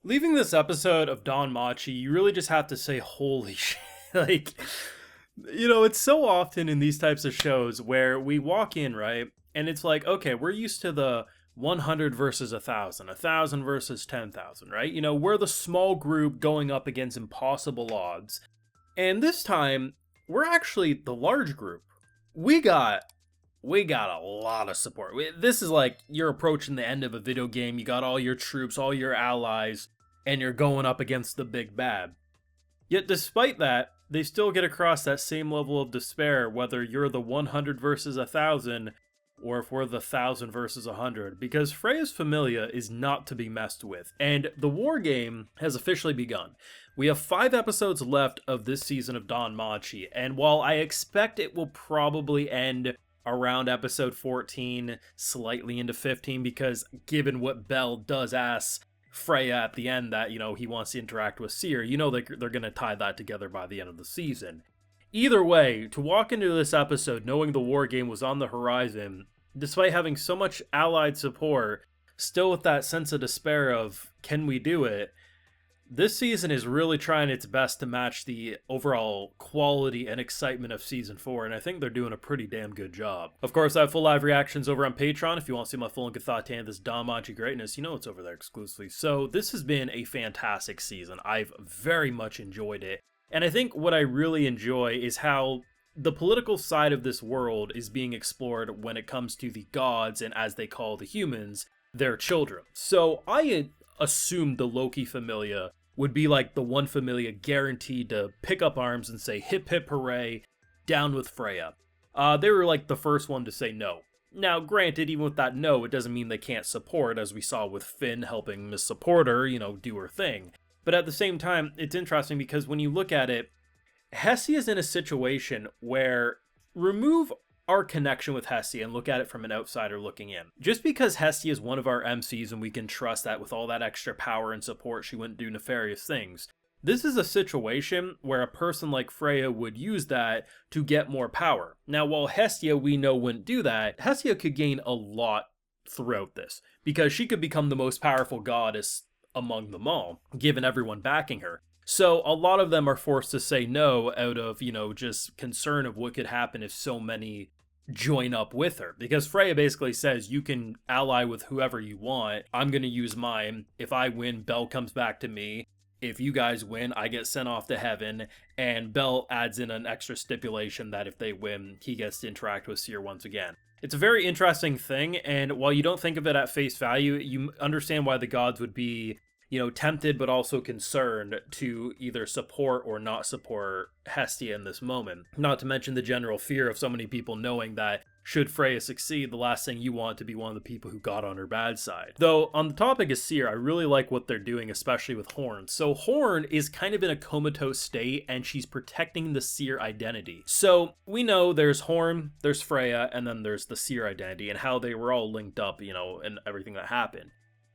Leaving this episode of DanMachi, you really just have to say, holy shit. Like, it's so often in these types of shows where we walk in, right? And it's like, okay, we're used to the 100 versus 1,000, 1,000 versus 10,000, right? We're the small group going up against impossible odds. And this time, we're actually the large group. We got a lot of support. This is like you're approaching the end of a video game. You got all your troops, all your allies, and you're going up against the big bad. Yet despite that, they still get across that same level of despair, whether you're the 100 versus 1,000, or if we're the 1,000 versus 100, because Freya's Familia is not to be messed with, and the war game has officially begun. We have 5 episodes left of this season of DanMachi, and while I expect it will probably end around episode 14, slightly into 15, because given what Bell does ask Freya at the end that, he wants to interact with Seer, they're going to tie that together by the end of the season. Either way, to walk into this episode knowing the war game was on the horizon, despite having so much allied support, still with that sense of despair of, can we do it? This season is really trying its best to match the overall quality and excitement of Season 4, and I think they're doing a pretty damn good job. Of course, I have full live reactions over on Patreon. If you want to see my full and good thought to this DanMachi greatness, it's over there exclusively. So this has been a fantastic season. I've very much enjoyed it. And I think what I really enjoy is how the political side of this world is being explored when it comes to the gods and, as they call the humans, their children. So I assumed the Loki Familia would be like the one Familia guaranteed to pick up arms and say, hip hip hooray, down with Freya. They were like the first one to say no. Now, granted, even with that no, it doesn't mean they can't support, as we saw with Finn helping Miss Supporter, do her thing. But at the same time, it's interesting because when you look at it, Hestia is in a situation where remove our connection with Hestia and look at it from an outsider looking in. Just because Hestia is one of our MCs and we can trust that with all that extra power and support she wouldn't do nefarious things, this is a situation where a person like Freya would use that to get more power. Now, while Hestia we know wouldn't do that, Hestia could gain a lot throughout this, because she could become the most powerful goddess among them all, given everyone backing her. So a lot of them are forced to say no out of, just concern of what could happen if so many join up with her. Because Freya basically says, you can ally with whoever you want. I'm going to use mine. If I win, Belle comes back to me. If you guys win, I get sent off to heaven. And Belle adds in an extra stipulation that if they win, he gets to interact with Seer once again. It's a very interesting thing, and while you don't think of it at face value, you understand why the gods would be tempted but also concerned to either support or not support Hestia in this moment. Not to mention the general fear of so many people knowing that should Freya succeed, the last thing you want to be one of the people who got on her bad side. Though, on the topic of Seer, I really like what they're doing, especially with Horn. So Horn is kind of in a comatose state, and she's protecting the Seer identity. So we know there's Horn, there's Freya, and then there's the Seer identity, and how they were all linked up, and everything that happened.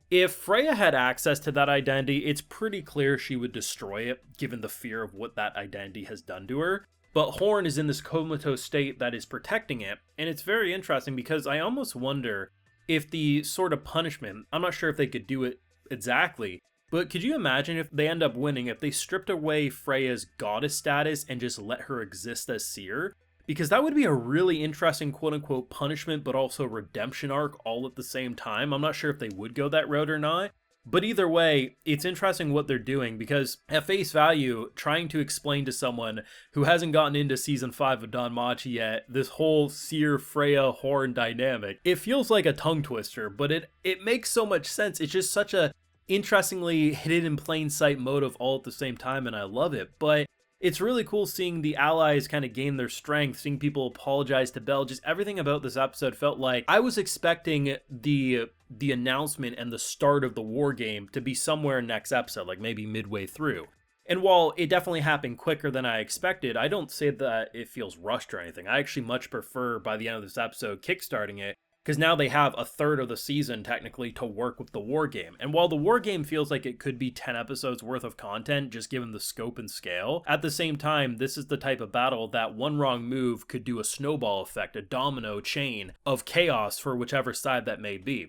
If Freya had access to that identity, it's pretty clear she would destroy it, given the fear of what that identity has done to her. But Horn is in this comatose state that is protecting it, and it's very interesting because I almost wonder if the sort of punishment, I'm not sure if they could do it exactly, but could you imagine if they end up winning, if they stripped away Freya's goddess status and just let her exist as Seer? Because that would be a really interesting quote-unquote punishment, but also redemption arc all at the same time. I'm not sure if they would go that road or not. But either way, it's interesting what they're doing, because at face value, trying to explain to someone who hasn't gotten into Season 5 of DanMachi yet, this whole Seer, Freya, Horn dynamic, it feels like a tongue twister, but it makes so much sense. It's just such a interestingly hidden in plain sight motive all at the same time, and I love it. But it's really cool seeing the allies kind of gain their strength, seeing people apologize to Belle. Just everything about this episode felt like I was expecting the announcement and the start of the war game to be somewhere next episode, like maybe midway through. And while it definitely happened quicker than I expected, I don't say that it feels rushed or anything. I actually much prefer, by the end of this episode, kickstarting it, because now they have a third of the season technically to work with the war game. And while the war game feels like it could be 10 episodes worth of content, just given the scope and scale, at the same time, this is the type of battle that one wrong move could do a snowball effect, a domino chain of chaos for whichever side that may be.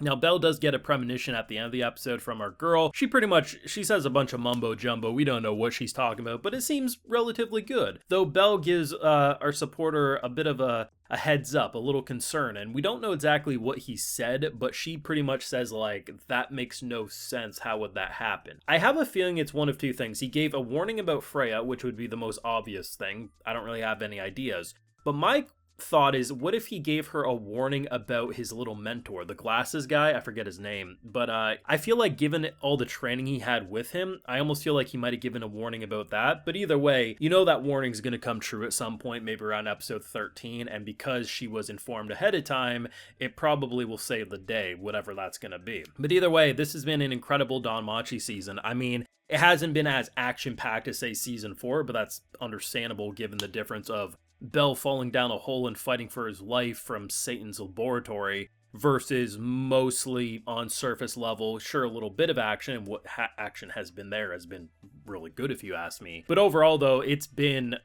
Now, Belle does get a premonition at the end of the episode from our girl. She says a bunch of mumbo jumbo. We don't know what she's talking about, but it seems relatively good. Though Belle gives our supporter a bit of a heads up, a little concern, and we don't know exactly what he said, but she pretty much says, like, that makes no sense. How would that happen? I have a feeling it's one of two things. He gave a warning about Freya, which would be the most obvious thing. I don't really have any ideas. But my thought is, what if he gave her a warning about his little mentor, the glasses guy? I forget his name, but I feel like given all the training he had with him, I almost feel like he might have given a warning about that. But either way, you know that warning's going to come true at some point, maybe around episode 13, and because she was informed ahead of time, it probably will save the day, whatever that's going to be. But either way, this has been an incredible DanMachi season. I mean, it hasn't been as action-packed as, say, season 4, but that's understandable given the difference of Belle falling down a hole and fighting for his life from Satan's laboratory versus mostly on surface level. Sure, a little bit of action, and what action has been there has been really good if you ask me. But overall, though, it's been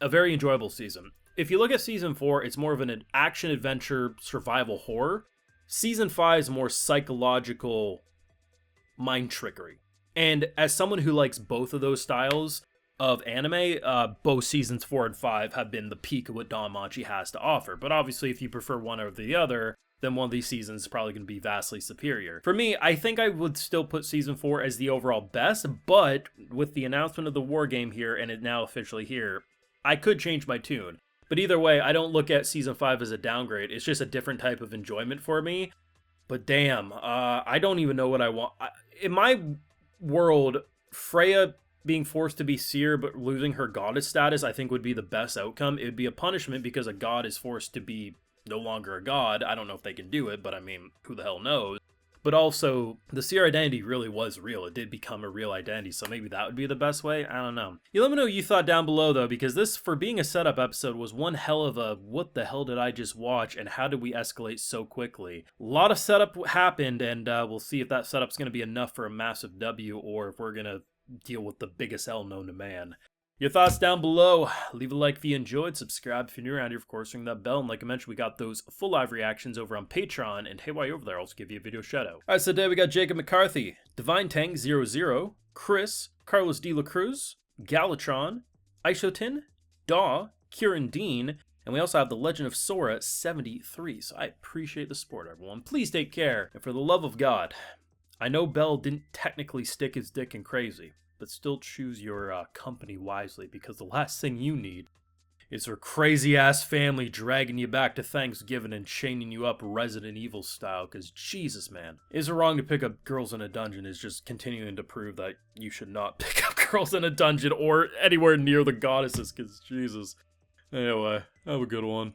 a very enjoyable season. If you look at season 4, it's more of an action-adventure survival horror. Season 5 is more psychological mind trickery. And as someone who likes both of those styles of anime, both seasons 4 and 5 have been the peak of what DanMachi has to offer. But obviously, if you prefer one over the other, then one of these seasons is probably going to be vastly superior. For me, I think I would still put season 4 as the overall best, but with the announcement of the war game here, and it now officially here, I could change my tune. But either way, I don't look at season 5 as a downgrade. It's just a different type of enjoyment for me. But damn, I don't even know what I want. In my world, Freya being forced to be seer but losing her goddess status, I think would be the best outcome. It would be a punishment because a god is forced to be no longer a god. I don't know if they can do it, but I mean, who the hell knows? But also, the seer identity really was real. It did become a real identity, so maybe that would be the best way? I don't know. You let me know what you thought down below, though, because this, for being a setup episode, was one hell of a what the hell did I just watch, and how did we escalate so quickly? A lot of setup happened, and we'll see if that setup's going to be enough for a massive W, or if we're going to deal with the biggest L known to man. Your thoughts down below. Leave a like if you enjoyed. Subscribe if you're new around here. Of course, ring that bell. And like I mentioned, we got those full live reactions over on Patreon. And hey, while you're over there, I'll also give you a video shout out. Alright, so today we got Jacob McCarthy, Divine Tang 00, Chris, Carlos De La Cruz, Galatron, Aishotin, Daw, Kieran Dean, and we also have the Legend of Sora 73. So I appreciate the support, everyone. Please take care. And for the love of God, I know Bell didn't technically stick his dick in crazy, but still choose your company wisely, because the last thing you need is her crazy-ass family dragging you back to Thanksgiving and chaining you up Resident Evil style, because Jesus, man. Is it wrong to pick up girls in a dungeon is just continuing to prove that you should not pick up girls in a dungeon or anywhere near the goddesses, because Jesus. Anyway, have a good one.